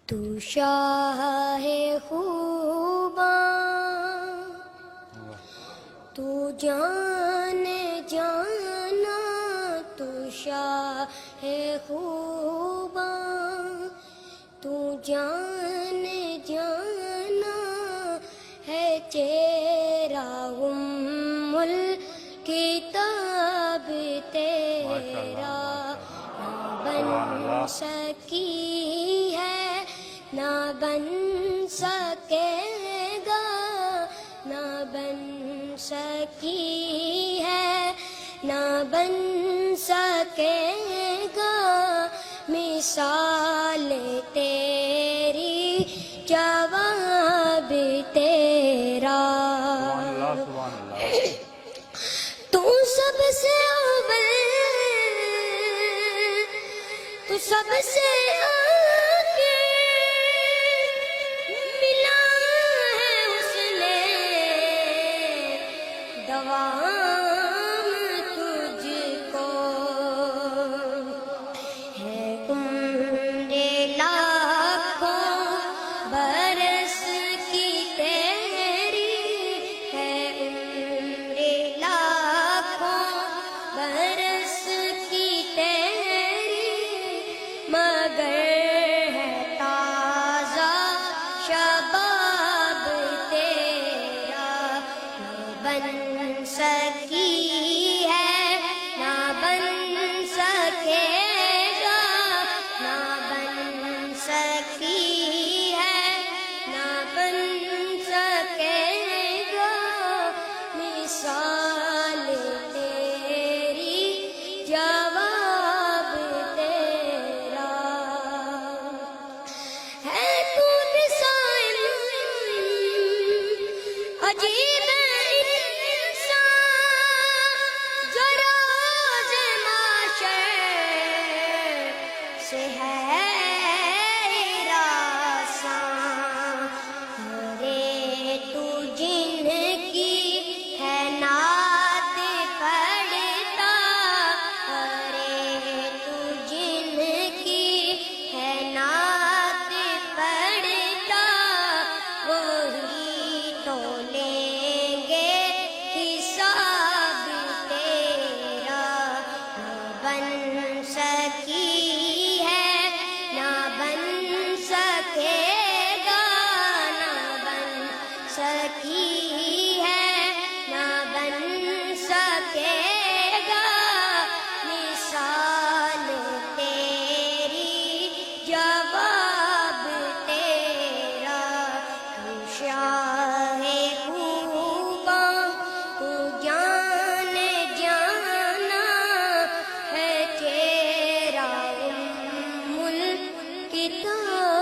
تو شاہ ہے خوباں، تو جان جانا، تو شاہ ہے خوباں، تو جان جانا ہے چہرہ الکتاب تیرا، نہ بن سکی ہے، نہ بن سکے گا، نہ بن سکی ہے، نہ بن سکے گا مثال تیری، جواب تیرا۔ تو سب سے اول، تو سب سے آگے ملا ہے حسن دوام تجھ کو، ہے عمر لاکھوں برس کی تیری، ہے عمر لاکھوں برس کی تیری، مگر ہے تازہ شباب تیرا، نہ بن سکی ہے، نہ بن سکے گا، نہ بن سکی ہے، نہ بن سکے گا مثال تیری، جواب تیرا۔ ہے تو ڈیزائن عجیب انسان، جو روز محشر سے ہے ہراساں، ارے تو جن کی ہے نعت پڑھتا، ارے تو جن کی ہے نعت پڑھتا، وہی تو لیں گے حساب تیرا، نہ بن سکی ہے، نہ بن سکے گا، نہ بن سکی ہے، نہ بن سکے گا مثال تیری، جواب تیرا۔ تو شاہ خوباں، تو جان جانا ہے چہرہ الکتاب